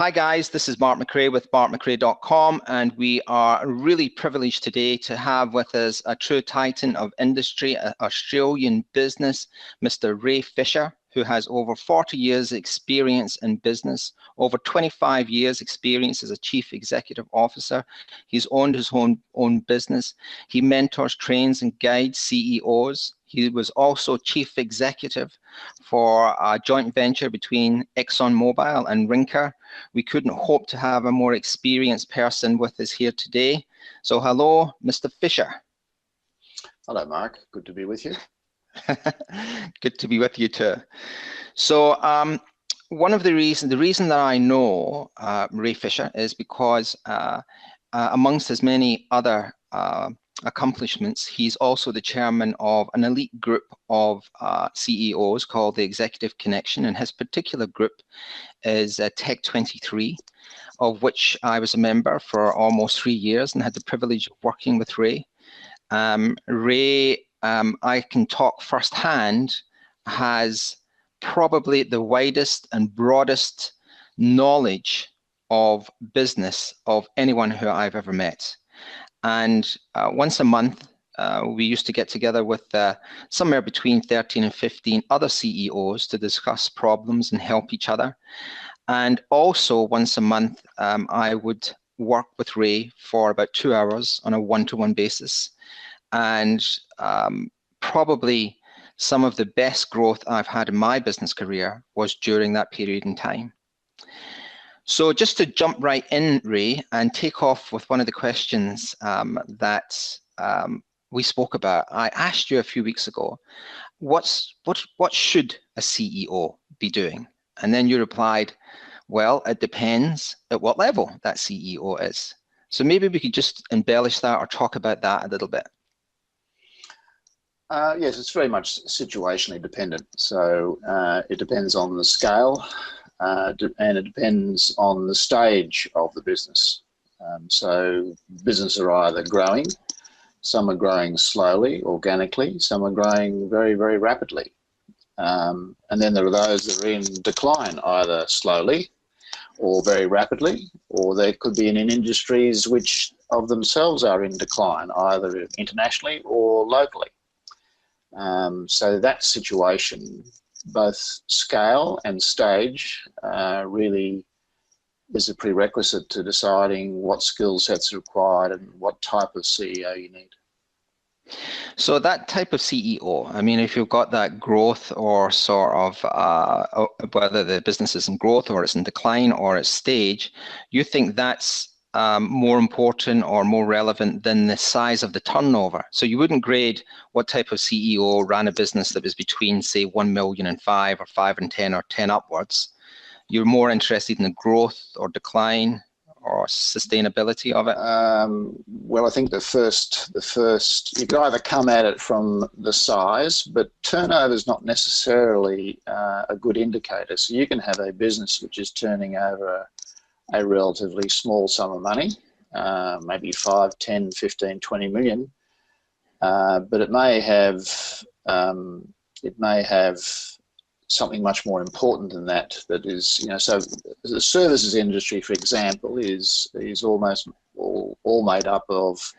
Hi guys, this is Mark McRae with markmcrae.com, and we are really privileged today to have with us a true titan of industry, an Australian business, Mr. Ray Fisher, who has over 40 years experience in business, over 25 years experience as a chief executive officer. He's owned his own business. He mentors, trains and guides CEOs. He was also chief executive for a joint venture between ExxonMobil and Rinker. We couldn't hope to have a more experienced person with us here today. So hello, Mr. Fisher. Hello, Mark. Good to be with you. Good to be with you too. So the reason that I know Ray Fisher is because amongst his many other accomplishments, he's also the chairman of an elite group of CEOs called the Executive Connection, and his particular group is Tech 23, of which I was a member for almost 3 years and had the privilege of working with Ray. Ray, I can talk firsthand, has probably the widest and broadest knowledge of business of anyone who I've ever met. And once a month, we used to get together with somewhere between 13 and 15 other CEOs to discuss problems and help each other. And also once a month, I would work with Ray for about 2 hours on a one-to-one basis. And probably some of the best growth I've had in my business career was during that period in time. So just to jump right in, Ray, and take off with one of the questions that we spoke about. I asked you a few weeks ago, what should a CEO be doing? And then you replied, well, it depends at what level that CEO is. So maybe we could just embellish that or talk about that a little bit. Yes, it's very much situationally dependent. So it depends on the scale. And it depends on the stage of the business. So businesses are either growing, some are growing slowly, organically, some are growing very, very rapidly. And then there are those that are in decline, either slowly or very rapidly, or they could be in industries which of themselves are in decline, either internationally or locally. So that situation, both scale and stage, really is a prerequisite to deciding what skill sets are required and what type of CEO you need. So that type of CEO, I mean, if you've got that growth or sort of whether the business is in growth or it's in decline or it's stage, you think that's more important or more relevant than the size of the turnover? So you wouldn't grade what type of CEO ran a business that was between, say, 1 million and 5, or 5 and 10, or 10 upwards. You're more interested in the growth or decline or sustainability of it? Well, I think the first, you could either come at it from the size, but turnover is not necessarily a good indicator. So you can have a business which is turning over a relatively small sum of money, maybe 5, 10, 15, 20 million, but it may have something much more important than that. That is, so the services industry, for example, is almost all made up of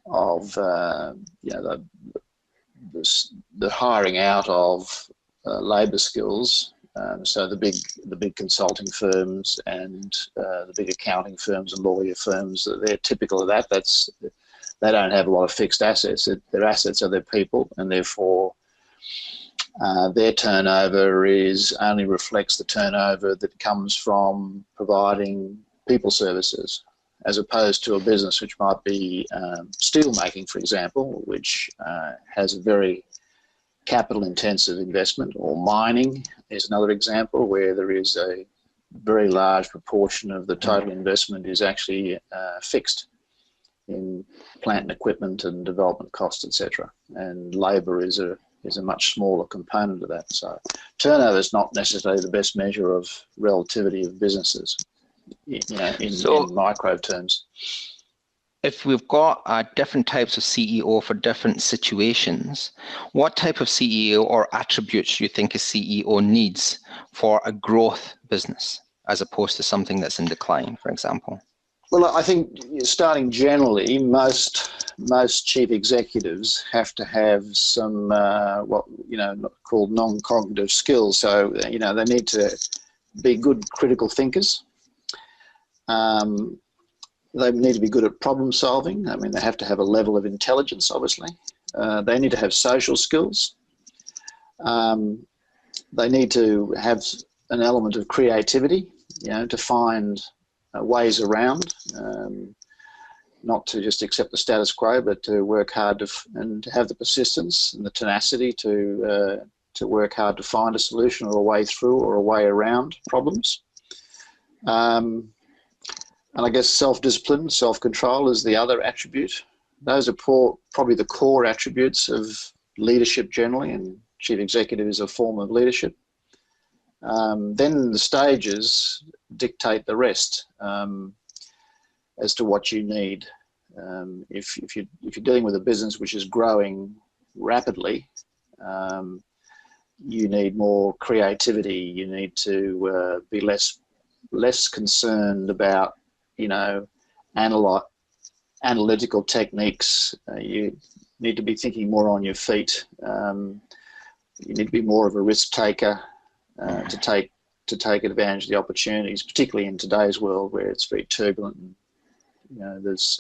the hiring out of labour skills. So the big consulting firms and the big accounting firms and lawyer firms, they're typical of that. They don't have a lot of fixed assets. Their assets are their people, and therefore their turnover only reflects the turnover that comes from providing people services, as opposed to a business which might be steel making, for example, which has a very capital intensive investment, or mining is another example where there is a very large proportion of the total investment is actually fixed in plant and equipment and development costs, etc. And labour is a much smaller component of that. So turnover is not necessarily the best measure of relativity of businesses, in micro terms. If we've got different types of CEO for different situations, what type of CEO or attributes do you think a CEO needs for a growth business? as opposed to something that's in decline, for example? Well, I think starting generally, most chief executives have to have some what called non-cognitive skills. So they need to be good critical thinkers. They need to be good at problem solving. I mean, they have to have a level of intelligence, obviously. They need to have social skills. They need to have an element of creativity, to find ways around, not to just accept the status quo, but to work hard and to have the persistence and the tenacity to work hard to find a solution or a way through or a way around problems. And I guess self-discipline, self-control is the other attribute. Those are probably the core attributes of leadership generally, and chief executive is a form of leadership. Then the stages dictate the rest as to what you need. If you're dealing with a business which is growing rapidly, you need more creativity. You need to be less concerned about analytical techniques. You need to be thinking more on your feet. You need to be more of a risk taker. To take advantage of the opportunities, particularly in today's world where it's very turbulent. And, there's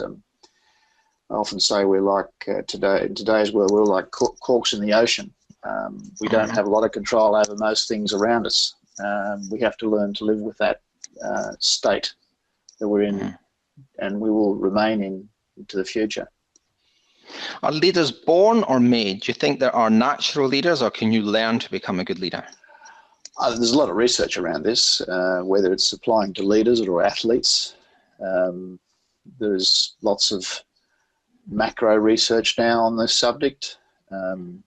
I often say we're like in today's world we're like corks in the ocean. We don't have a lot of control over most things around us. We have to learn to live with that state that we're in, and we will remain in into the future. Are leaders born or made? Do you think there are natural leaders, or can you learn to become a good leader? There's a lot of research around this, whether it's applying to leaders or athletes. There's lots of McRae research now on this subject.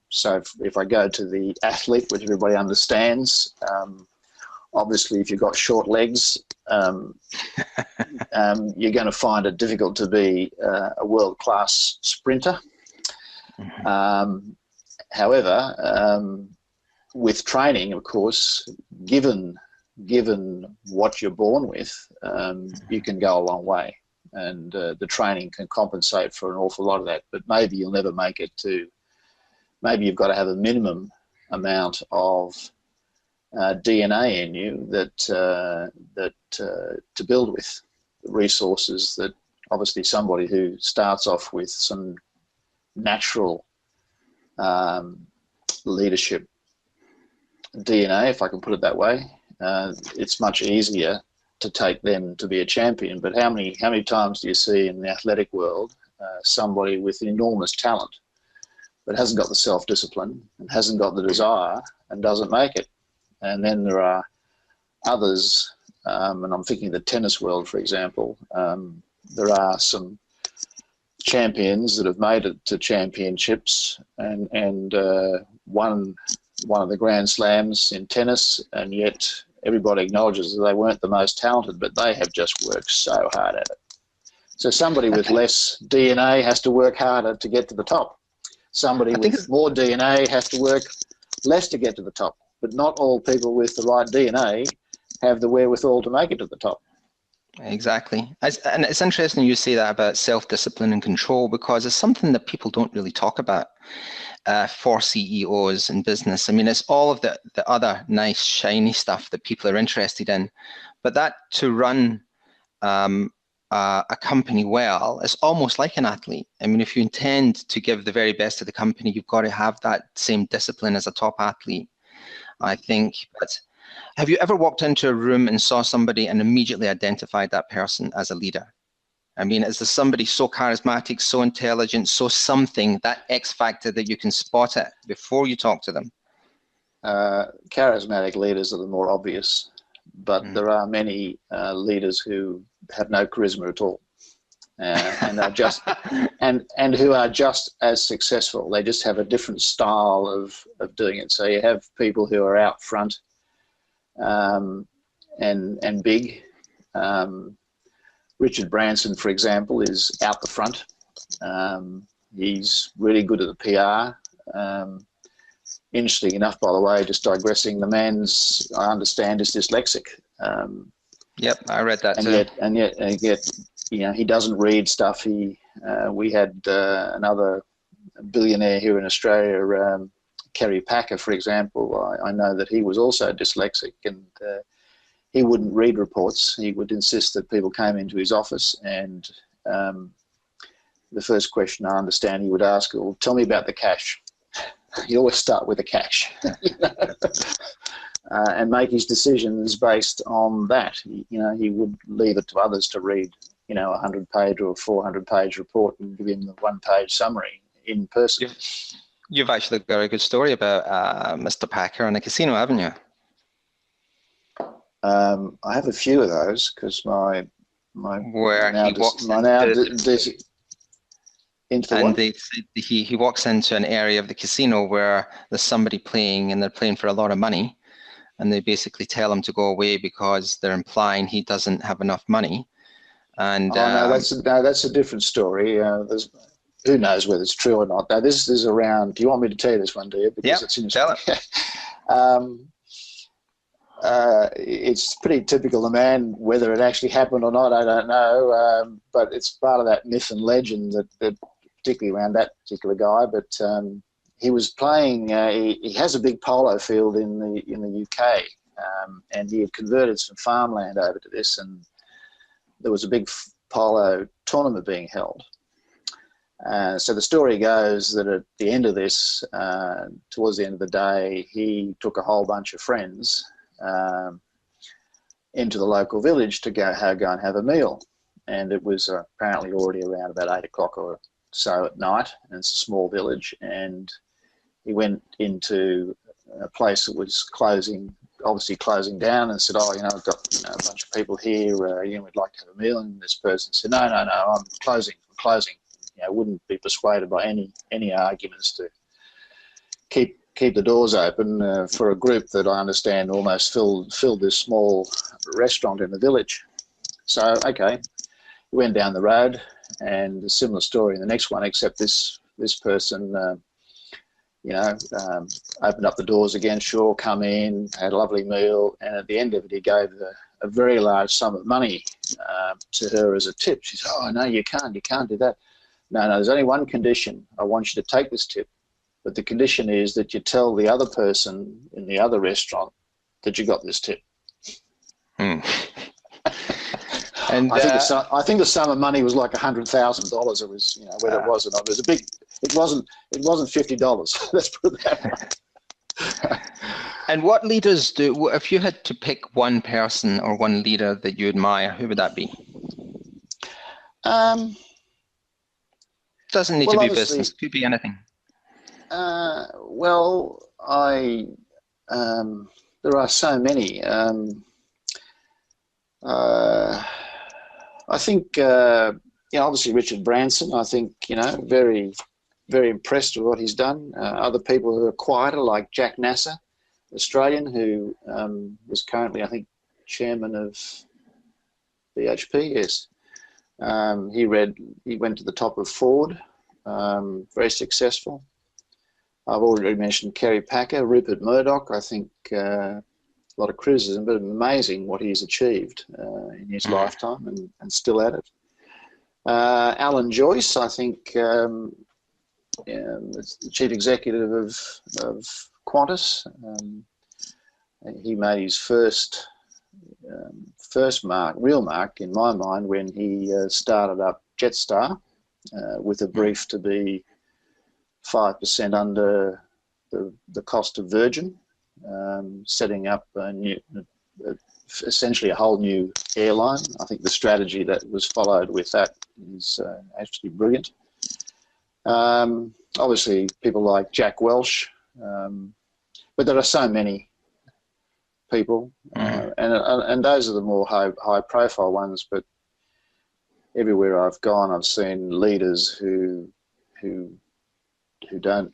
So if I go to the athlete, which everybody understands, obviously if you've got short legs, you're going to find it difficult to be a world-class sprinter. However, with training, of course, given what you're born with, you can go a long way, and the training can compensate for an awful lot of that. But maybe you'll never make it to. Maybe you've got to have a minimum amount of DNA in you that to build with, resources that obviously somebody who starts off with some natural leadership DNA, if I can put it that way, it's much easier to take them to be a champion. But how many times do you see in the athletic world somebody with enormous talent but hasn't got the self-discipline and hasn't got the desire and doesn't make it? And then there are others, and I'm thinking the tennis world, for example. There are some champions that have made it to championships and won one of the Grand Slams in tennis, and yet everybody acknowledges that they weren't the most talented, but they have just worked so hard at it. So somebody with less DNA has to work harder to get to the top. Somebody with more DNA has to work less to get to the top. But not all people with the right DNA have the wherewithal to make it to the top. Exactly. And it's interesting you say that about self-discipline and control, because it's something that people don't really talk about for CEOs in business. I mean, it's all of the other nice, shiny stuff that people are interested in. But that to run a company well, it's almost like an athlete. I mean, if you intend to give the very best to the company, you've got to have that same discipline as a top athlete, I think. But have you ever walked into a room and saw somebody and immediately identified that person as a leader? I mean, is there somebody so charismatic, so intelligent, so something, that X factor that you can spot it before you talk to them? Charismatic leaders are the more obvious, but there are many leaders who have no charisma at all, and are just and who are just as successful. They just have a different style of doing it. So you have people who are out front and big. Richard Branson, for example, is out the front. He's really good at the PR. Interesting enough, by the way, just digressing, the man's, I understand, is dyslexic. Yep, I read that and too. yet, you know, he doesn't read stuff. We had another billionaire here in Australia, Kerry Packer, for example. I know that he was also dyslexic, and he wouldn't read reports. He would insist that people came into his office, and the first question I understand he would ask, well, tell me about the cash. He'd always start with the cash. And make his decisions based on that. You know, he would leave it to others to read, you know, a 100-page or a 400-page report and give him the one-page summary in person. You've actually got a good story about Mr. Packer in a casino, haven't you? I have a few of those because he walks into an area of the casino where there's somebody playing and they're playing for a lot of money, and they basically tell him to go away because they're implying he doesn't have enough money. And no, that's a different story. Who knows whether it's true or not? Now, this is around. Do you want me to tell you this one, do you? Because it's interesting. Tell it. It's pretty typical of the man. Whether it actually happened or not, I don't know. But it's part of that myth and legend that particularly around that particular guy. But he was playing. He has a big polo field in the UK, and he had converted some farmland over to this, and there was a big polo tournament being held. So the story goes that at the end of this, towards the end of the day, he took a whole bunch of friends into the local village to go and have a meal. And it was apparently already around about 8 o'clock or so at night, and it's a small village. And he went into a place that was obviously closing down, and said, "Oh, you know, I've got a bunch of people here. You know, we'd like to have a meal." And this person said, "No, I'm closing. You know, wouldn't be persuaded by any arguments to keep the doors open for a group that I understand almost filled this small restaurant in the village." So, okay, we went down the road, and a similar story in the next one, except this person, opened up the doors again. Sure, come in, had a lovely meal, and at the end of it, he gave a very large sum of money to her as a tip. She said, "Oh no, you can't do that. No, there's only one condition. I want you to take this tip, but the condition is that you tell the other person in the other restaurant that you got this tip." And I think the sum of money was like $100,000. It was, whether it was or not. It was a big. It wasn't $50. Let's put it that way. And what leaders do? If you had to pick one person or one leader that you admire, who would that be? Doesn't need to be business. Could be anything. Well, there are so many. I think, obviously Richard Branson. I think, very, very impressed with what he's done. Other people who are quieter, like Jack Nasser, Australian, who was currently, I think, chairman of BHP. Yes. He went to the top of Ford, very successful. I've already mentioned Kerry Packer, Rupert Murdoch. I think a lot of criticism, but amazing what he's achieved in his lifetime and still at it. Alan Joyce, I think, the chief executive of Qantas. He made his first real mark in my mind when he started up Jetstar with a brief to be 5% under the cost of Virgin, setting up essentially a whole new airline. I think the strategy that was followed with that is actually brilliant. Obviously, people like Jack Welch, but there are so many people, and those are the more high-profile ones. But everywhere I've gone, I've seen leaders who are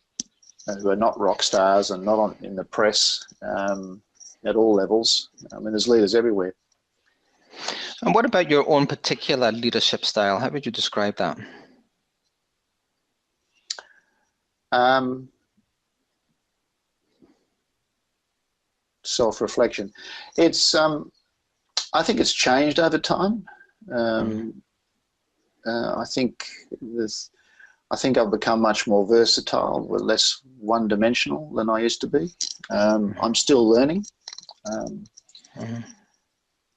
not rock stars and not in the press at all levels. I mean, there's leaders everywhere. And what about your own particular leadership style? How would you describe that? Self-reflection. It's I think it's changed over time. I think I've become much more versatile, less one-dimensional than I used to be. I'm still learning.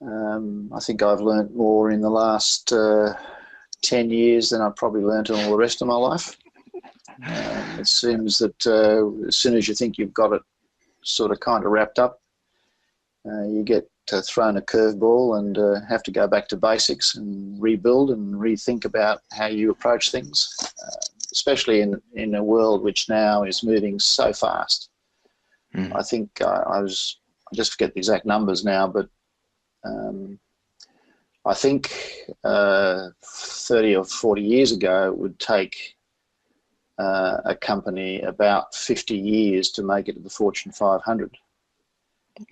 I think I've learned more in the last 10 years than I've probably learned in all the rest of my life. It seems that as soon as you think you've got it sort of kind of wrapped up, you get thrown a curveball and have to go back to basics and rebuild and rethink about how you approach things, especially in a world which now is moving so fast. I think I just forget the exact numbers now, but I think 30 or 40 years ago it would take a company about 50 years to make it to the Fortune 500.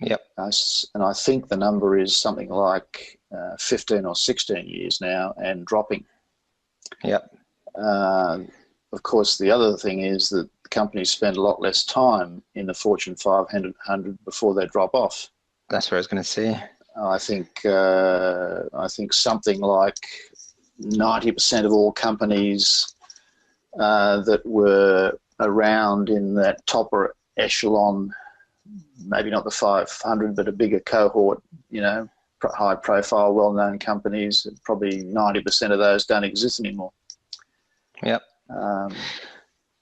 Yep. And I think the number is something like 15 or 16 years now and dropping. Yep. Of course, the other thing is that companies spend a lot less time in the Fortune 500 before they drop off. That's what I was going to say. I think something like 90% of all companies that were around in that topper echelon, maybe not the 500, but a bigger cohort, high profile, well-known companies, probably 90% of those don't exist anymore. Yep.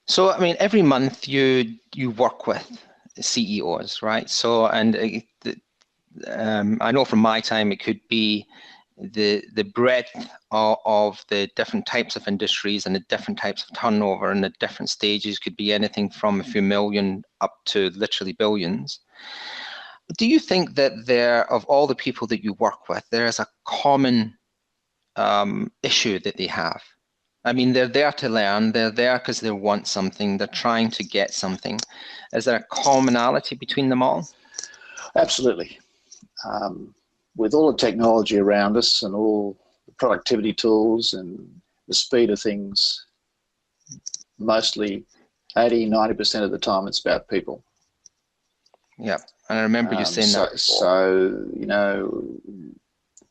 So, I mean, every month you work with CEOs, right? So, and I know from my time it could be the breadth of the different types of industries and the different types of turnover and the different stages could be anything from a few million up to literally billions. Do you think that of all the people that you work with, there is a common issue that they have? I mean, they're there to learn, they're there because they want something, they're trying to get something. Is there a commonality between them all? Absolutely. With all the technology around us and all the productivity tools and the speed of things, mostly 80–90% of the time it's about people. Yeah, and I remember you saying that before. So,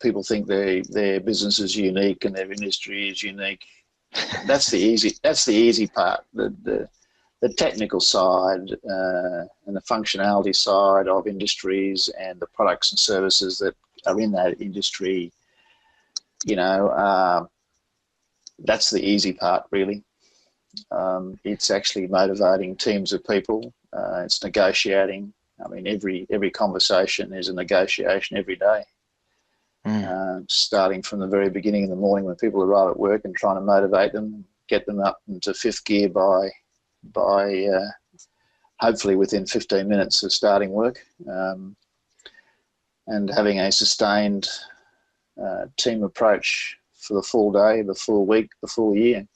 people think their business is unique and their industry is unique. That's the easy part. The technical side and the functionality side of industries and the products and services that are in that industry, that's the easy part, really. It's actually motivating teams of people. It's negotiating. I mean, every conversation is a negotiation every day. Starting from the very beginning in the morning when people arrive at work and trying to motivate them, get them up into fifth gear by hopefully within 15 minutes of starting work, and having a sustained team approach for the full day, the full week, the full year.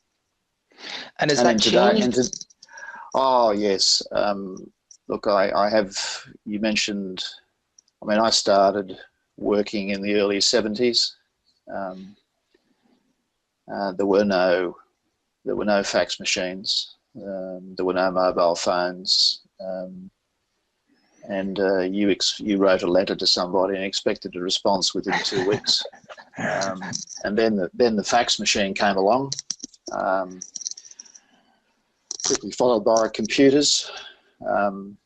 And is that changed? Oh, yes. Look, I have, you mentioned, I mean, I started working in the early 70s. There were no fax machines. There were no mobile phones, and you wrote a letter to somebody and expected a response within 2 weeks. And then the fax machine came along, quickly followed by computers, and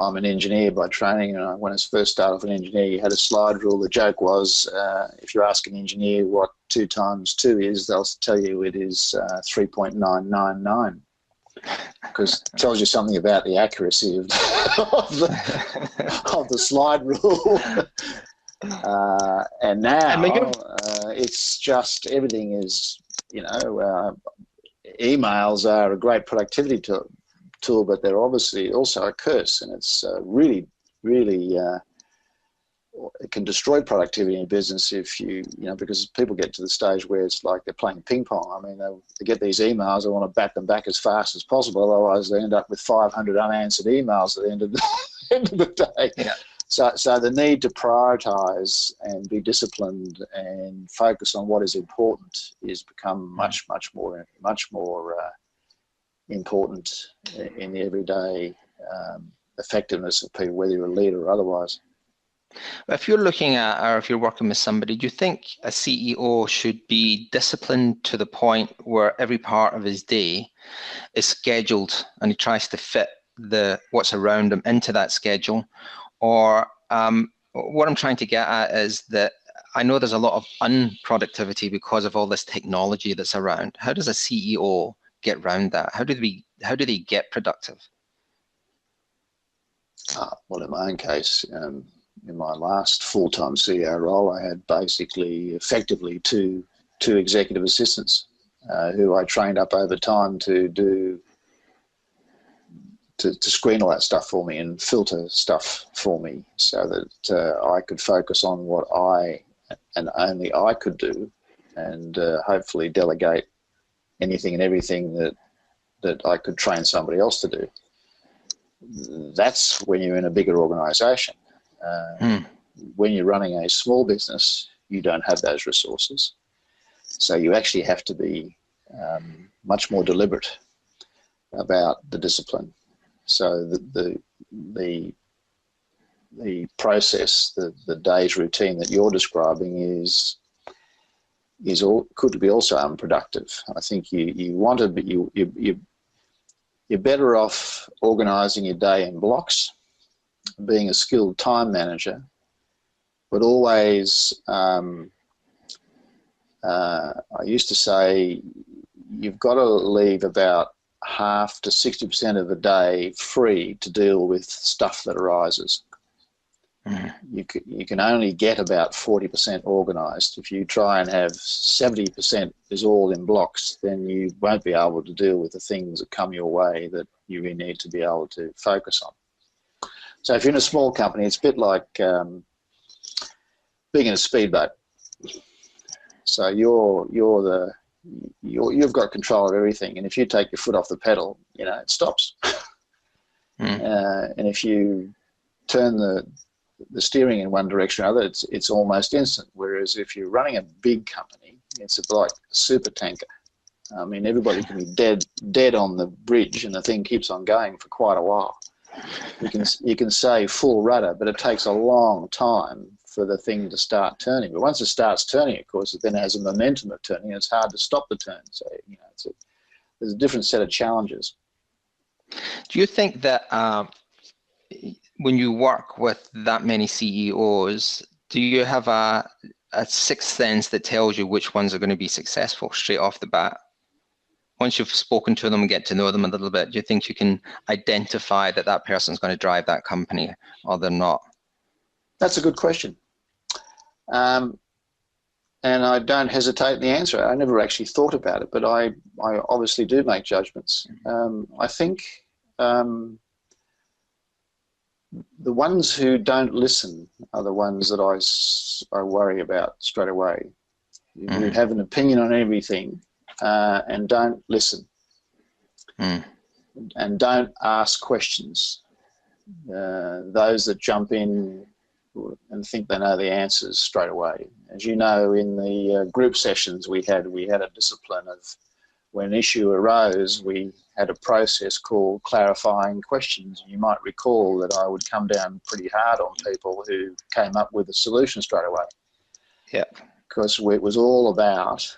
I'm an engineer by training, and when I first started off an engineer, you had a slide rule. The joke was, if you ask an engineer what 2 times 2 is, they'll tell you it is 3.999, because it tells you something about the accuracy of the slide rule. And now it's just everything is, emails are a great productivity tool, but they're obviously also a curse, and it's really it can destroy productivity in business if because people get to the stage where it's like they're playing ping pong. I mean, they get these emails, they want to bat them back as fast as possible, otherwise they end up with 500 unanswered emails at the end of the day. Yeah. So the need to prioritize and be disciplined and focus on what is important is become much more important in the everyday effectiveness of people, whether you're a leader or otherwise. If you're looking at, or if you're working with somebody, do you think a CEO should be disciplined to the point where every part of his day is scheduled and he tries to fit what's around him into that schedule? Or what I'm trying to get at is that I know there's a lot of unproductivity because of all this technology that's around. How does a CEO get around that? How do they get productive? Well, in my own case, in my last full-time CEO role, I had basically effectively two executive assistants who I trained up over time to screen all that stuff for me and filter stuff for me, so that I could focus on what I and only I could do, and hopefully delegate anything and everything that I could train somebody else to do. That's when you're in a bigger organisation. When you're running a small business, you don't have those resources. So you actually have to be much more deliberate about the discipline. So the process, the day's routine that you're describing could be also unproductive. I think you want to be, you're better off organising your day in blocks, being a skilled time manager, but always, I used to say, you've got to leave about half to 60% of the day free to deal with stuff that arises. You can only get about 40% organised. If you try and have 70% is all in blocks, then you won't be able to deal with the things that come your way that you really need to be able to focus on. So if you're in a small company, it's a bit like being in a speedboat. So you've got control of everything, and if you take your foot off the pedal, it stops. And if you turn the steering in one direction or other, it's almost instant. Whereas if you're running a big company, it's like a super tanker. I mean, everybody can be dead on the bridge, and the thing keeps on going for quite a while. You can say full rudder, but it takes a long time for the thing to start turning. But once it starts turning, of course, it then has a momentum of turning, and it's hard to stop the turn. So there's a different set of challenges. Do you think that when you work with that many CEOs, do you have a sixth sense that tells you which ones are going to be successful straight off the bat? Once you've spoken to them and get to know them a little bit, do you think you can identify that person's going to drive that company or they're not? That's a good question. And I don't hesitate in the answer. I never actually thought about it, but I obviously do make judgments. I think the ones who don't listen are the ones that I worry about straight away. You have an opinion on everything and don't listen and don't ask questions. Those that jump in and think they know the answers straight away. As you know, in the group sessions we had a discipline of, when an issue arose, we had a process called clarifying questions. You might recall that I would come down pretty hard on people who came up with a solution straight away. Yeah. Because it was all about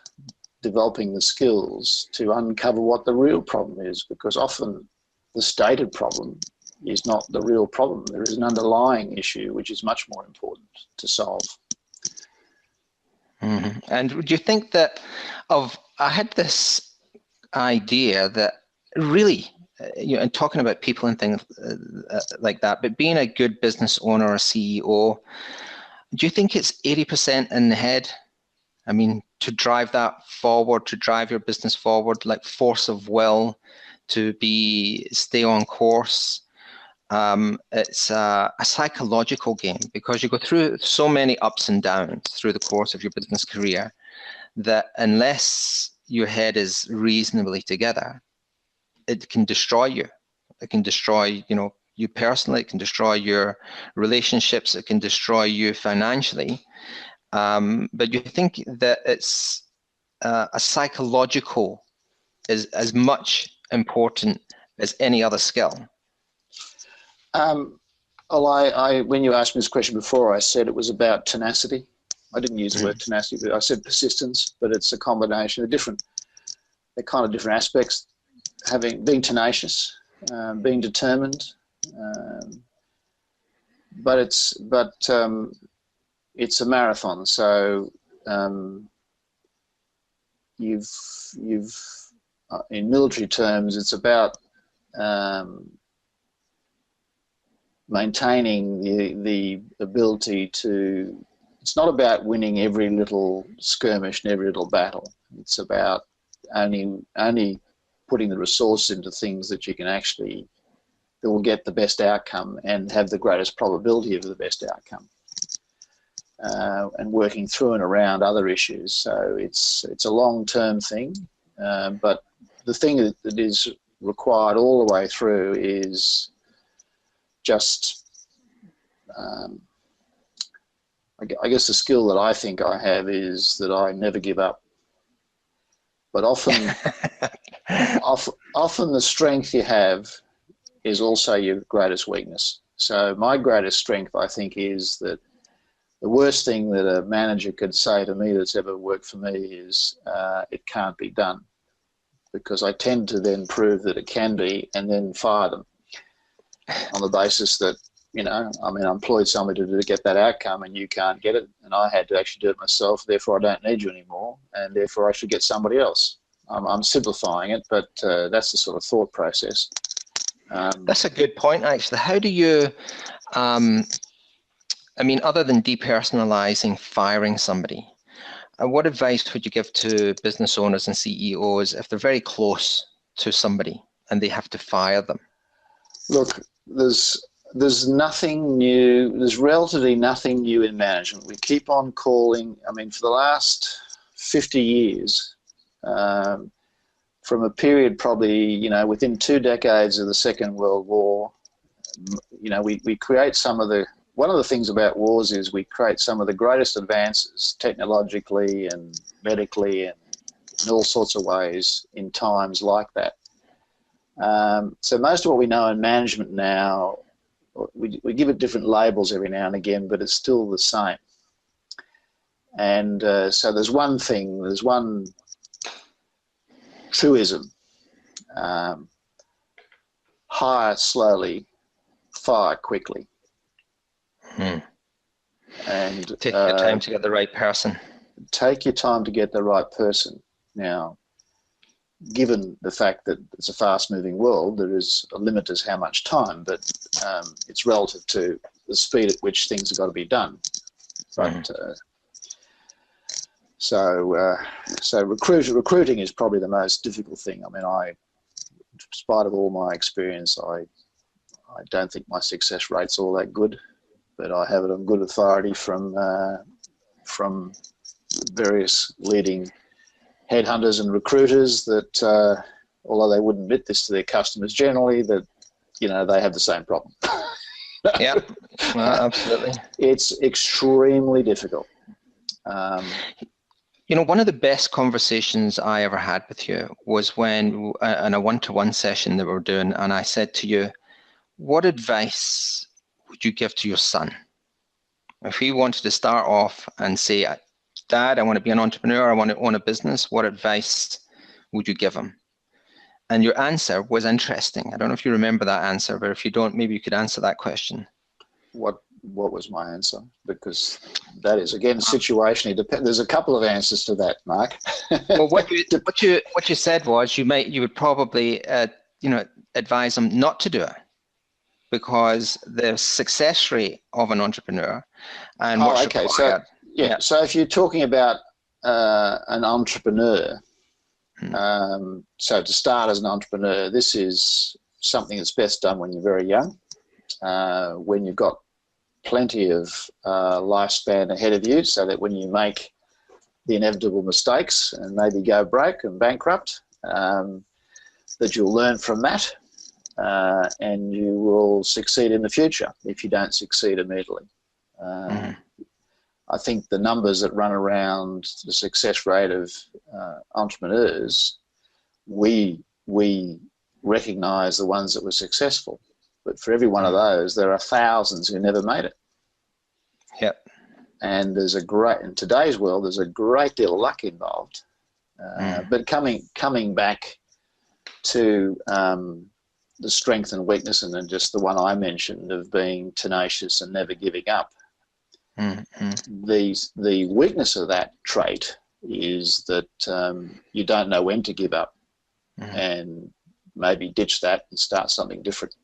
developing the skills to uncover what the real problem is, because often the stated problem is not the real problem. There is an underlying issue which is much more important to solve. And do you think that I had this idea that really, and talking about people and things like that, but being a good business owner or CEO, do you think it's 80% in the head? I mean, to drive that forward, to drive your business forward, like force of will, to stay on course. It's a psychological game, because you go through so many ups and downs through the course of your business career that unless your head is reasonably together, it can destroy you. It can destroy, you personally. It can destroy your relationships. It can destroy you financially. But you think that it's a psychological is as much important as any other skill? Well, when you asked me this question before, I said it was about tenacity. I didn't use the word tenacity, but I said persistence. But it's a combination of they're kind of different aspects. Being tenacious, being determined, but it's a marathon. So you've in military terms, it's about maintaining the ability to. It's not about winning every little skirmish and every little battle. It's about only putting the resource into things that you can that will get the best outcome and have the greatest probability of the best outcome, and working through and around other issues. So it's a long-term thing, but the thing that is required all the way through is just I guess the skill that I think I have is that I never give up. But often the strength you have is also your greatest weakness. So my greatest strength, I think, is that the worst thing that a manager could say to me that's ever worked for me is it can't be done, because I tend to then prove that it can be and then fire them on the basis that, I employed somebody to get that outcome and you can't get it, and I had to actually do it myself, therefore I don't need you anymore, and therefore I should get somebody else. I'm simplifying it, but that's the sort of thought process. That's a good point, actually. How do you, other than depersonalizing, firing somebody, what advice would you give to business owners and CEOs if they're very close to somebody and they have to fire them? Look, there's nothing new. There's relatively nothing new in management. We keep on calling. For the last 50 years, from a period probably, within 2 decades of the Second World War, we create one of the things about wars is we create some of the greatest advances technologically and medically and in all sorts of ways in times like that. So most of what we know in management now, we give it different labels every now and again, but it's still the same. And so there's one truism: hire slowly, fire quickly. And take your time to get the right person. Take your time to get the right person. Now, given the fact that it's a fast-moving world, there is a limit as how much time, but it's relative to the speed at which things have got to be done. But so recruiting is probably the most difficult thing. in spite of all my experience, I don't think my success rate's all that good, but I have it on good authority from various leading headhunters and recruiters that, although they wouldn't admit this to their customers generally, that they have the same problem. Yeah, absolutely. It's extremely difficult. One of the best conversations I ever had with you was when in a one-to-one session that we were doing, and I said to you, what advice would you give to your son if he wanted to start off and say, Dad, I want to be an entrepreneur, I want to own a business? What advice would you give him? And your answer was interesting. I don't know if you remember that answer, but if you don't, maybe you could answer that question. What was my answer? Because that is, again, situationally dependent. There's a couple of answers to that, Mark. Well, what you said was you would probably advise them not to do it, because the success rate of an entrepreneur and what's required. So if you're talking about an entrepreneur, so to start as an entrepreneur, this is something that's best done when you're very young, when you've got plenty of lifespan ahead of you, so that when you make the inevitable mistakes and maybe go broke and bankrupt, that you'll learn from that, and you will succeed in the future if you don't succeed immediately. I think the numbers that run around the success rate of entrepreneurs, we recognise the ones that were successful. But for every one of those, there are thousands who never made it. Yep. And in today's world, there's a great deal of luck involved. But coming back to the strength and weakness, and then just the one I mentioned of being tenacious and never giving up. The weakness of that trait is that you don't know when to give up, and maybe ditch that and start something different.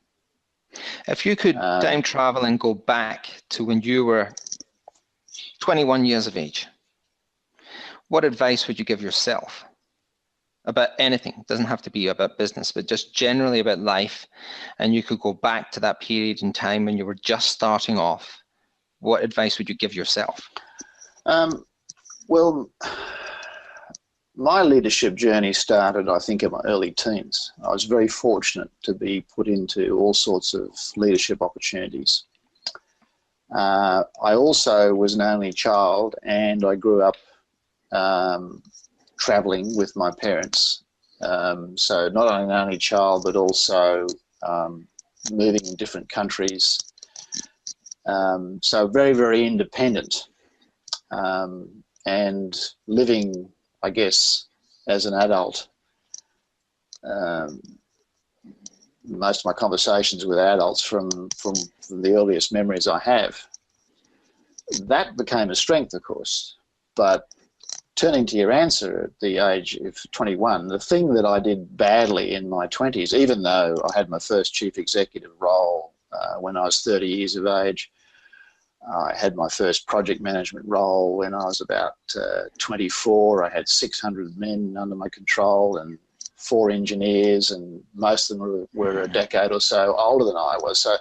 If you could time travel and go back to when you were 21 years of age, what advice would you give yourself about anything? It doesn't have to be about business, but just generally about life. And you could go back to that period in time when you were just starting off. What advice would you give yourself? Well, my leadership journey started, I think, in my early teens. I was very fortunate to be put into all sorts of leadership opportunities. I also was an only child, and I grew up traveling with my parents. So not only an only child, but also moving in different countries. So very, very independent, and living, I guess, as an adult. Most of my conversations with adults from the earliest memories I have. That became a strength, of course. But turning to your answer, at the age of 21, the thing that I did badly in my 20s, even though I had my first chief executive role when I was 30 years of age, I had my first project management role when I was about 24. I had 600 men under my control and 4 engineers, and most of them were a decade or so older than I was. So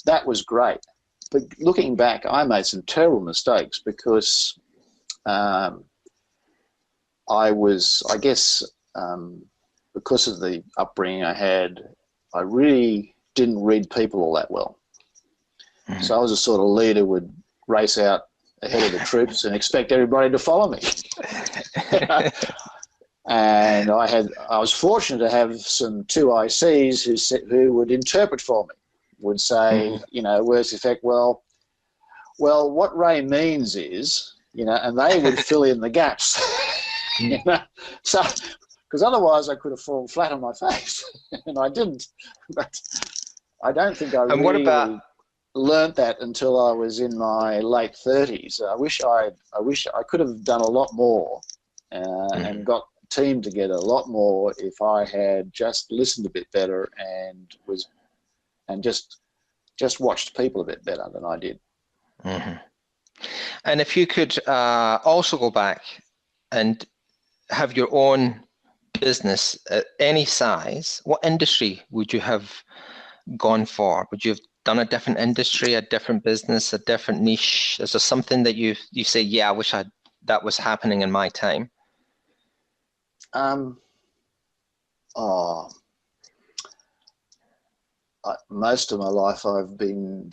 that was great. But looking back, I made some terrible mistakes because I guess, because of the upbringing I had, I really didn't read people all that well. So I was a sort of leader, would race out ahead of the troops and expect everybody to follow me. And I was fortunate to have some 2 ICs who would interpret for me, would say, you know, words to the effect, well, what Ray means is, you know, and they would fill in the gaps. You know? So, because otherwise I could have fallen flat on my face, and I didn't. But I don't think I really learnt that until I was in my late 30s. I wish I could have done a lot more and got the team together a lot more if I had just listened a bit better and just watched people a bit better than I did. And if you could also go back and have your own business at any size, what industry would you have gone for? Would you have done a different industry, a different business, a different niche? Is there something that you say, yeah, I wish that was happening in my time? Most of my life I've been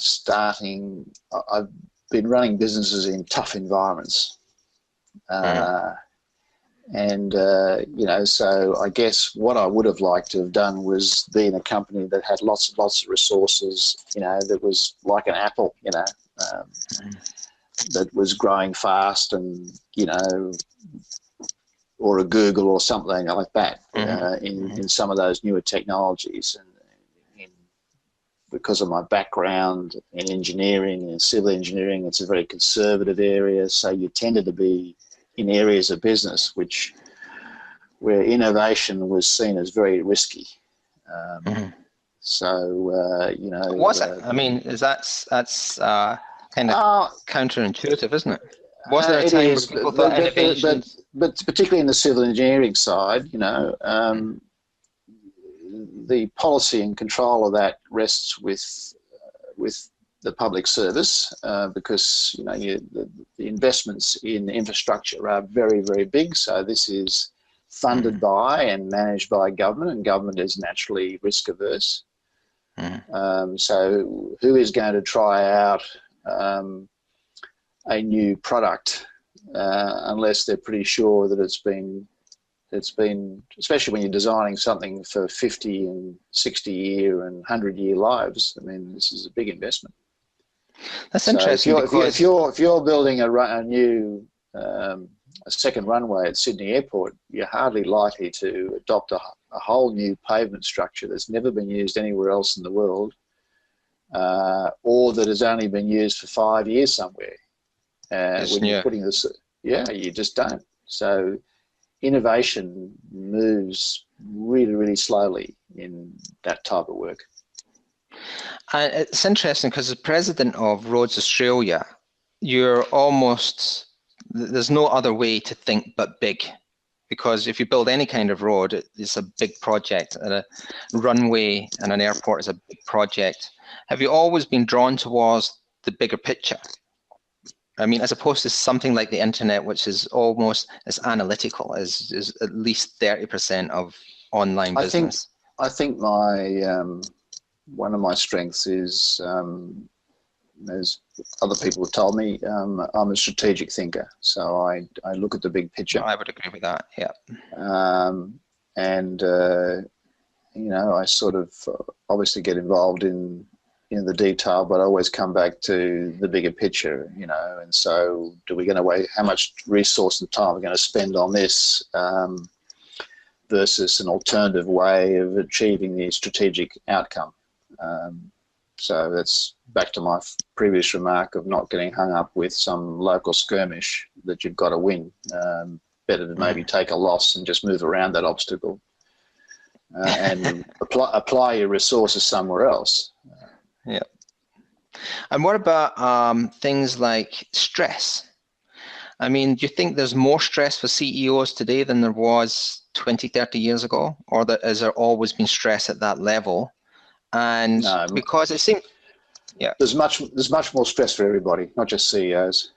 running businesses in tough environments. And, you know, so I guess what I would have liked to have done was be in a company that had lots of resources, you know, that was like an Apple, you know, that was growing fast, and, you know, or a Google or something like that, in some of those newer technologies. And because of my background in engineering and civil engineering, it's a very conservative area, so you tended to be in areas of business where innovation was seen as very risky. So, you know... Was it? I mean, that's kind of counterintuitive, isn't it? Was there a time where people thought innovation... But particularly in the civil engineering side, you know, the policy and control of that rests with the public service, because, you know, the investments in infrastructure are very, very big. So this is funded by and managed by government, and government is naturally risk averse. So who is going to try out a new product unless they're pretty sure that it's been it's been, especially when you're designing something for 50 and 60-year and 100-year lives. I mean, this is a big investment. That's interesting. If you're building a new a second runway at Sydney Airport, you're hardly likely to adopt a whole new pavement structure that's never been used anywhere else in the world, or that has only been used for 5 years somewhere. When you're putting this, you just don't. So innovation moves really, really slowly in that type of work. It's interesting because as president of Roads Australia, there's no other way to think but big, because if you build any kind of road, it's a big project, and a runway and an airport is a big project. Have you always been drawn towards the bigger picture? I mean, as opposed to something like the internet, which is almost as analytical as at least 30% of online business. I think my one of my strengths is, as other people have told me, I'm a strategic thinker. So I look at the big picture. I would agree with that. Yeah. I sort of obviously get involved in the detail, but I always come back to the bigger picture. And so, how much resource and time we're going to spend on this versus an alternative way of achieving the strategic outcome. So that's back to my previous remark of not getting hung up with some local skirmish that you've got to win. Better to maybe take a loss and just move around that obstacle and apply your resources somewhere else. Yeah. And what about things like stress? I mean, do you think there's more stress for CEOs today than there was 20, 30 years ago? Or has there always been stress at that level? And no, because it seems, there's much more stress for everybody, not just CEOs,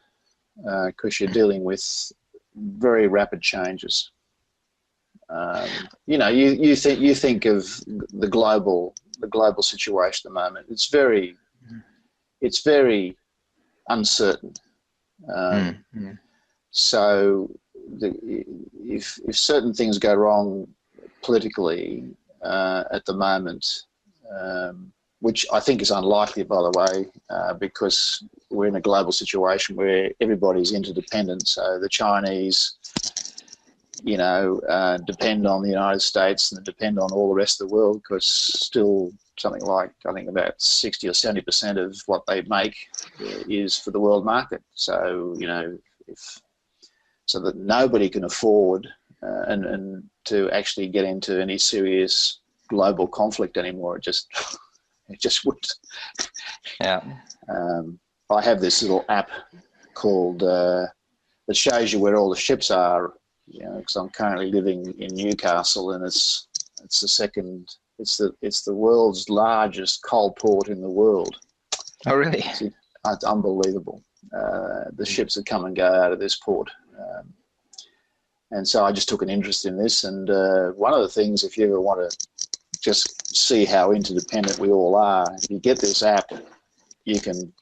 because you're dealing with very rapid changes. You think of the global situation at the moment. It's very uncertain. So if certain things go wrong politically at the moment, which I think is unlikely, by the way, because we're in a global situation where everybody's interdependent. So the Chinese, depend on the United States and depend on all the rest of the world, because still something like, I think about 60 or 70% of what they make is for the world market. So, so that nobody can afford and to actually get into any serious global conflict anymore. It just wouldn't. Yeah. I have this little app called that shows you where all the ships are. Because I'm currently living in Newcastle, and it's the world's largest coal port in the world. Oh, really? It's unbelievable. The ships that come and go out of this port. And so I just took an interest in this. And one of the things, if you ever want to just see how interdependent we all are, if you get this app, you can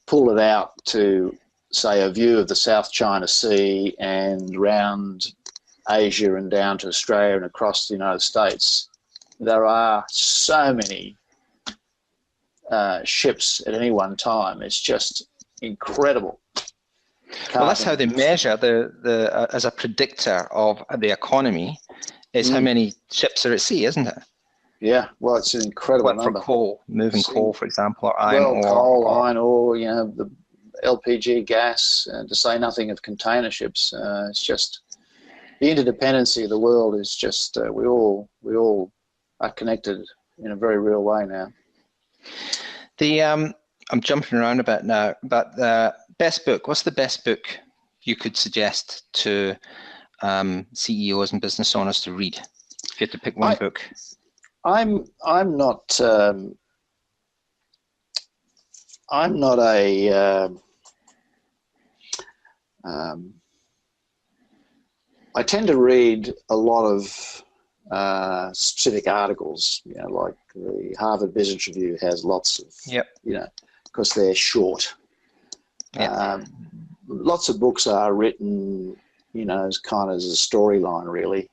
pull it out to, say, a view of the South China Sea and round Asia and down to Australia and across the United States. There are so many ships at any one time. It's just incredible. Well, that's how they measure the as a predictor of the economy, is how many ships are at sea, isn't it? Yeah, well, it's an incredible number. For coal, moving coal, for example, or iron ore. Coal, iron ore, the LPG gas, to say nothing of container ships. It's just the interdependency of the world is just we all are connected in a very real way now. I'm jumping around a bit now, but the best book. What's the best book you could suggest to CEOs and business owners to read? If you had to pick one book. I'm not a I tend to read a lot of specific articles, like the Harvard Business Review has lots of, because they're short. Lots of books are written you know, as kind of as a storyline, really.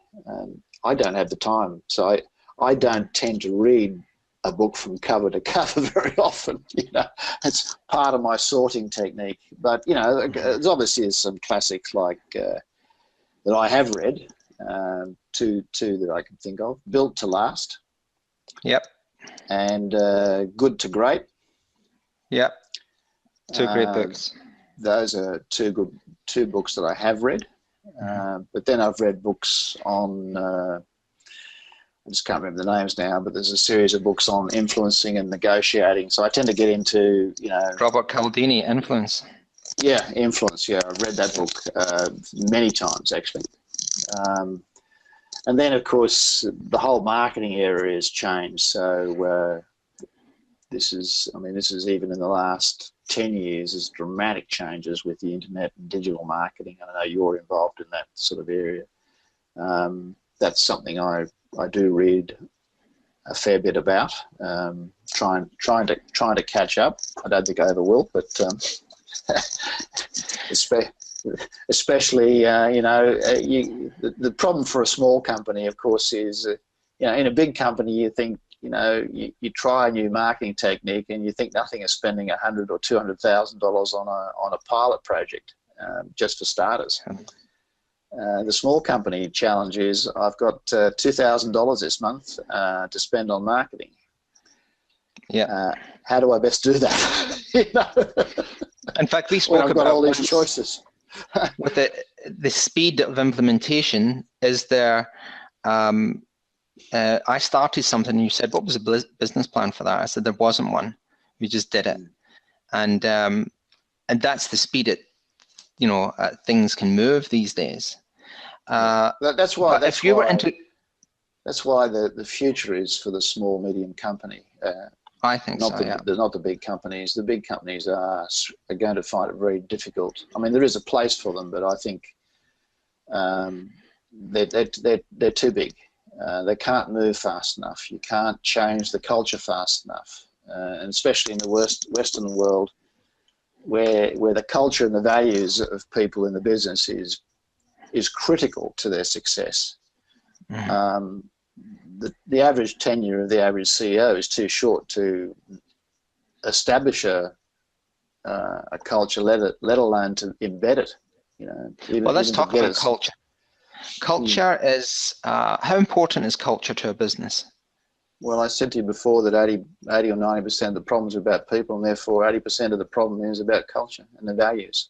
I don't have the time, so I don't tend to read a book from cover to cover very often. You know, it's part of my sorting technique. But you know, there's obviously some classics like that I have read. Two that I can think of: Built to Last. Yep. And Good to Great. Yep. Two great books. Those are two books that I have read. But then I've read books on, I just can't remember the names now, but there's a series of books on influencing and negotiating. So I tend to get into, you know... Robert Cialdini, Influence. Yeah, Influence, yeah. I've read that book many times, actually. And then, of course, the whole marketing area has changed. So this is even in the last 10 years, there's dramatic changes with the internet and digital marketing. I know you're involved in that sort of area. That's something I do read a fair bit about. Trying to catch up. I don't think I ever will, but especially you know, the problem for a small company, of course, is you know, in a big company you think, you know, you try a new marketing technique and you think nothing of spending $100,000 or $200,000 on a pilot project just for starters. The small company challenge is I've got $2,000 this month to spend on marketing. Yeah. How do I best do that? You know? In fact, we spoke I've got about all these choices. With the speed of implementation. Is there? I started something, and you said, "What was the business plan for that?" I said, "There wasn't one. We just did it," and that's the speed at things can move these days. That's why. If you were into, that's why the future is for the small medium company. I think not so. Yeah. Not the big companies. The big companies are going to find it very difficult. I mean, there is a place for them, but I think they're too big. They can't move fast enough. You can't change the culture fast enough, and especially in the Western world, where the culture and the values of people in the business is critical to their success. Mm-hmm. The average tenure of the average CEO is too short to establish a culture, let alone to embed it. You know. Well, let's talk about culture. Culture is how important is culture to a business? Well, I said to you before that 80 or 90% of the problems are about people, and therefore 80% of the problem is about culture and the values.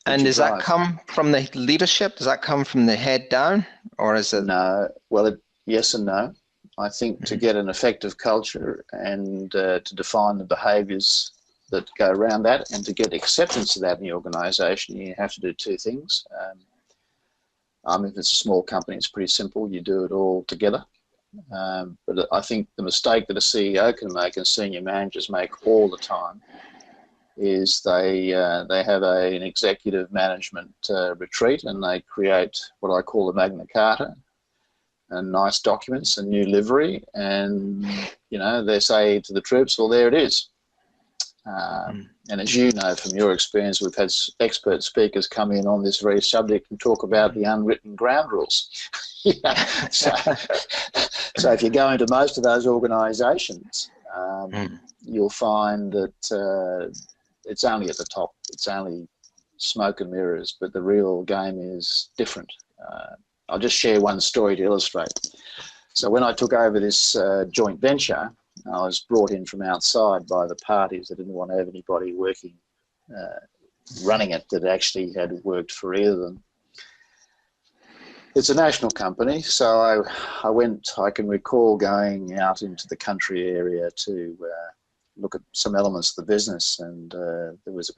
And does that come from the leadership? Does that come from the head down, or is it? No. Well, yes and no. I think to get an effective culture and to define the behaviours that go around that, and to get acceptance of that in the organisation, you have to do two things. If it's a small company, it's pretty simple. You do it all together. But I think the mistake that a CEO can make and senior managers make all the time is they have an executive management retreat, and they create what I call the Magna Carta and nice documents and new livery, and they say to the troops, well, there it is. And as you know from your experience, we've had expert speakers come in on this very subject and talk about the unwritten ground rules. So if you go into most of those organisations, you'll find that it's only at the top. It's only smoke and mirrors, but the real game is different. I'll just share one story to illustrate. So when I took over this joint venture, I was brought in from outside by the parties that didn't want to have anybody working, running it that actually had worked for either of them. It's a national company, so I can recall going out into the country area to look at some elements of the business, and there was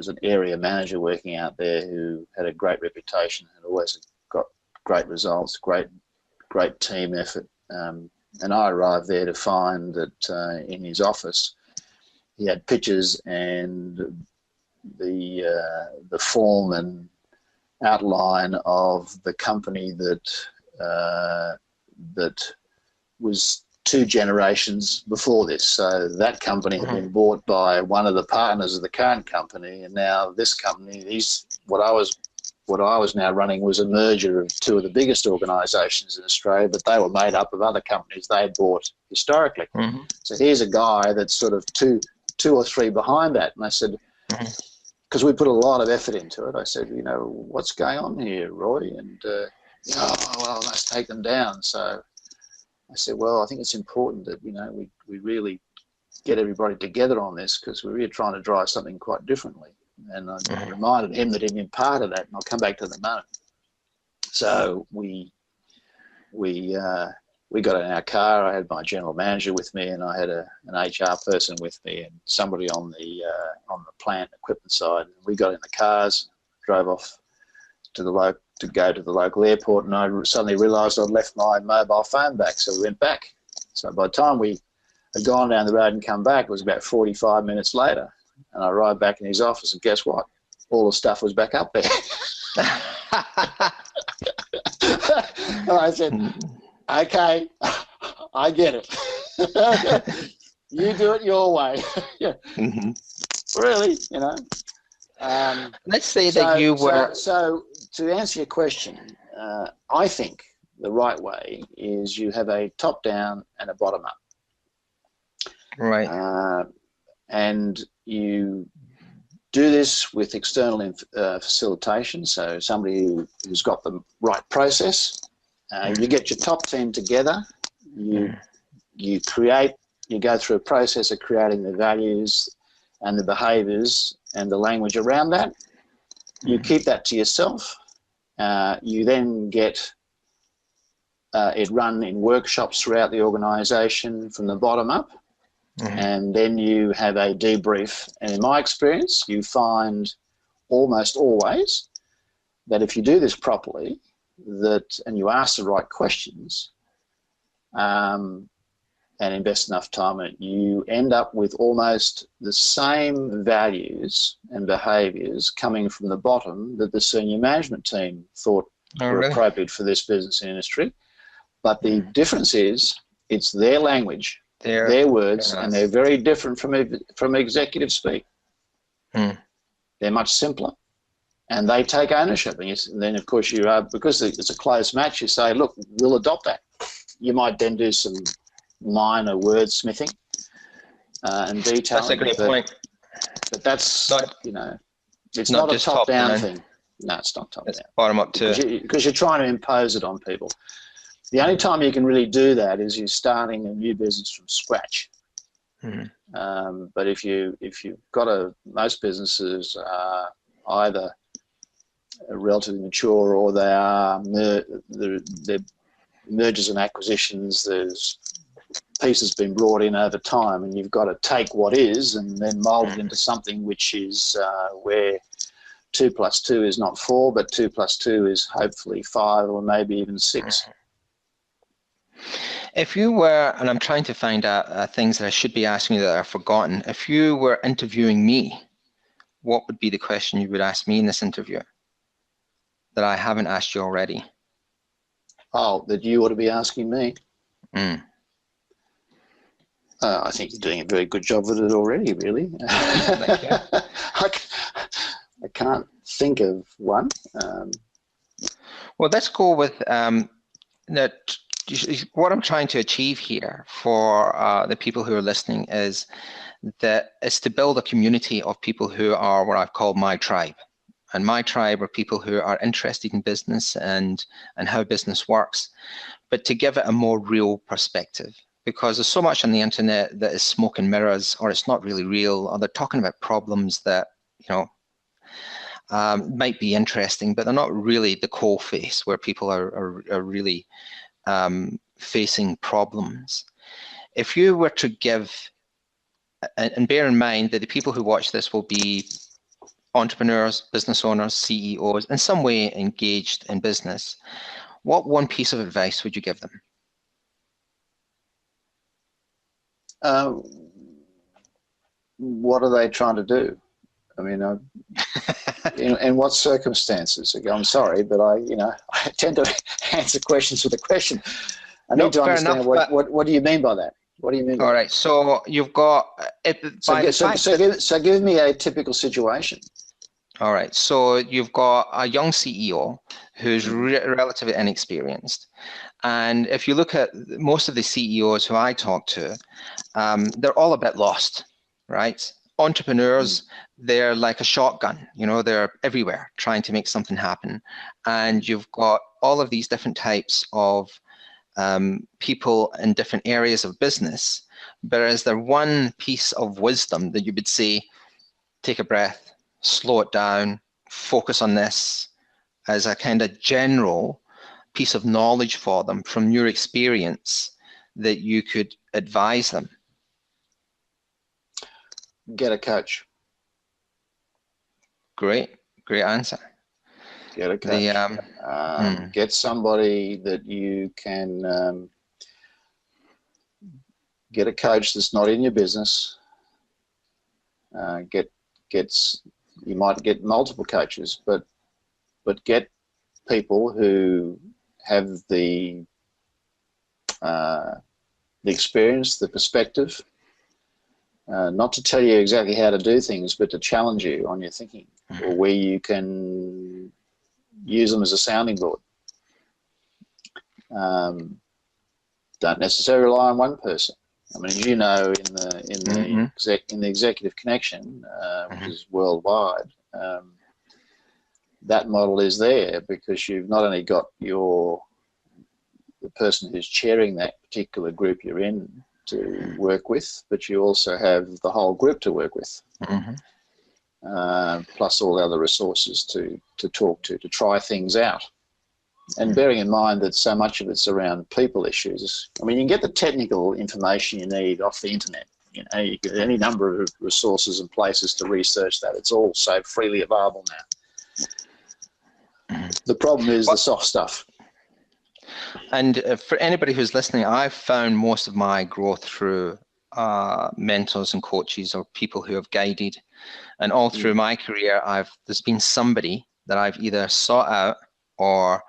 an area manager working out there who had a great reputation and always got great results, great team effort. And I arrived there to find that in his office he had pictures and the form and outline of the company that was 2 generations before this. So that company had been bought by one of the partners of the current company, and now this company, what I was what I was now running was a merger of two of the biggest organisations in Australia, but they were made up of other companies they had bought historically. Mm-hmm. So here's a guy that's sort of two or three behind that. And I said, because we put a lot of effort into it, I said, you know, what's going on here, Roy? And, oh, well, I must take them down. So I said, well, I think it's important that, you know, we really get everybody together on this, because we're really trying to drive something quite differently. And I reminded him that he'd been part of that, and I'll come back to the moment. So we got in our car. I had my general manager with me, and I had an HR person with me, and somebody on the plant equipment side. We got in the cars, drove off to go to the local airport, and I suddenly realised I'd left my mobile phone back. So we went back. So by the time we had gone down the road and come back, it was about 45 minutes later. And I arrived back in his office, and guess what? All the stuff was back up there. And I said, okay, I get it. You do it your way. Yeah. Really, you know. Let's say that you were... So to answer your question, I think the right way is you have a top-down and a bottom-up. Right. And you do this with external facilitation, so somebody who's got the right process. You get your top team together, you go through a process of creating the values and the behaviours and the language around that. You keep that to yourself. You then get it run in workshops throughout the organisation from the bottom up. And then you have a debrief. And in my experience, you find almost always that if you do this properly, and you ask the right questions and invest enough time in it, you end up with almost the same values and behaviours coming from the bottom that the senior management team thought were appropriate for this business and industry. But the difference is it's their language, their words, and they're very different from executive speak. They're much simpler, and they take ownership. And then, of course, you are, because it's a closed match, you say, look, we'll adopt that. You might then do some minor wordsmithing and detailing. That's a great point. But that's, you know, it's not a top-down thing. No, it's not top-down. Bottom up too. Because you're trying to impose it on people. The only time you can really do that is you're starting a new business from scratch. But if you've got most businesses are either relatively mature, or they are they're mergers and acquisitions. There's pieces been brought in over time, and you've got to take what is and then mould it into something which is where 2 + 2 is not 4, but 2 + 2 is hopefully 5 or maybe even 6. If you were, and I'm trying to find out things that I should be asking you that I've forgotten, if you were interviewing me, what would be the question you would ask me in this interview that I haven't asked you already? Oh, that you ought to be asking me? I think you're doing a very good job with it already, really. Thank you. I can't think of one. Well, let's go with that. What I'm trying to achieve here for the people who are listening is to build a community of people who are what I've called my tribe. And my tribe are people who are interested in business and how business works, but to give it a more real perspective. Because there's so much on the internet that is smoke and mirrors, or it's not really real, or they're talking about problems that, you know, might be interesting, but they're not really the coal face where people are really facing problems. If you were to give, and bear in mind that the people who watch this will be entrepreneurs, business owners, CEOs, in some way engaged in business, what one piece of advice would you give them? What are they trying to do? I mean, in what circumstances? I'm sorry, but I tend to answer questions with a question. I need to understand what do you mean by that? What do you mean? All right, so you've got so give me a typical situation. All right. So you've got a young CEO who's relatively inexperienced. And if you look at most of the CEOs who I talk to, they're all a bit lost, right? Entrepreneurs, they're like a shotgun, you know, they're everywhere trying to make something happen. And you've got all of these different types of people in different areas of business. But is there one piece of wisdom that you would say, take a breath, slow it down, focus on this as a kind of general piece of knowledge for them from your experience that you could advise them? Get a coach. Great answer. Get a coach. Get somebody that you can get a coach that's not in your business. You might get multiple coaches, but get people who have the experience, the perspective, not to tell you exactly how to do things, but to challenge you on your thinking, or where you can use them as a sounding board. Don't necessarily rely on one person. I mean, as you know, in the executive connection, which is worldwide, that model is there because you've not only got the person who's chairing that particular group you're in to work with, but you also have the whole group to work with, plus all the other resources to talk to try things out. And bearing in mind that so much of it's around people issues. I mean, you can get the technical information you need off the internet. You know, you get any number of resources and places to research that. It's all so freely available now. The problem is the soft stuff. And for anybody who's listening, I've found most of my growth through mentors and coaches or people who have guided. And all through my career, there's been somebody that I've either sought out or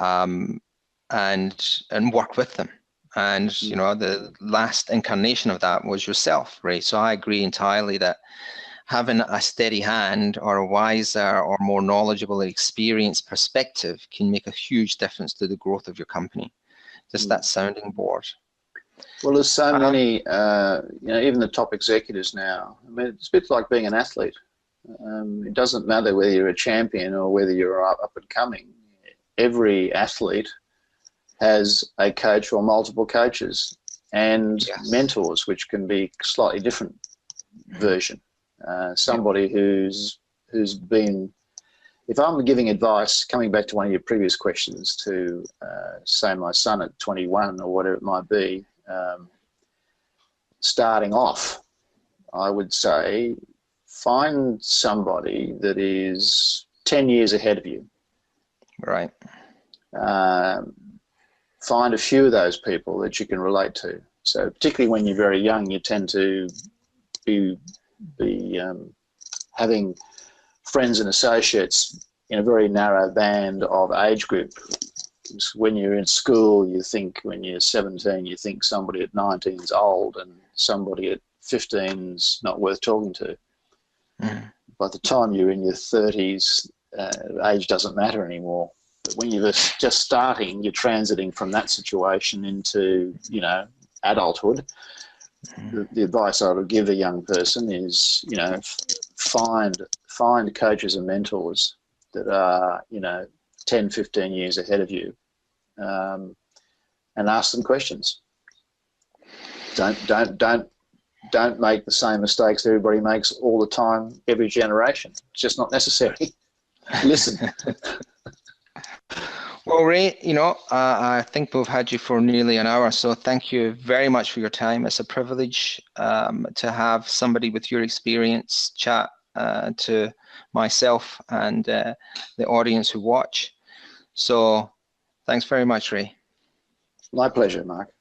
and work with them. And you know, the last incarnation of that was yourself, Ray. So I agree entirely that having a steady hand or a wiser or more knowledgeable experienced perspective can make a huge difference to the growth of your company. Just that sounding board. Well, there's so many, you know, even the top executives now. I mean, it's a bit like being an athlete. It doesn't matter whether you're a champion or whether you're up and coming. Every athlete has a coach or multiple coaches and mentors, which can be slightly different version. Somebody who's been, if I'm giving advice, coming back to one of your previous questions, to say my son at 21 or whatever it might be, starting off, I would say find somebody that is 10 years ahead of you. Right. Find a few of those people that you can relate to. So particularly when you're very young, you tend to be having friends and associates in a very narrow band of age group. When you're in school, you think when you're 17, you think somebody at 19 is old and somebody at 15 is not worth talking to. By the time you're in your 30s, age doesn't matter anymore. But when you're just starting, you're transiting from that situation into, you know, adulthood. The advice I would give a young person is, you know, find coaches and mentors that are, you know, 10, 15 years ahead of you, and ask them questions. Don't make the same mistakes everybody makes all the time, every generation. It's just not necessary. Listen. Well, Ray, you know, I think we've had you for nearly an hour, so thank you very much for your time. It's a privilege to have somebody with your experience chat to myself and the audience who watch. So thanks very much, Ray. My pleasure, Mark.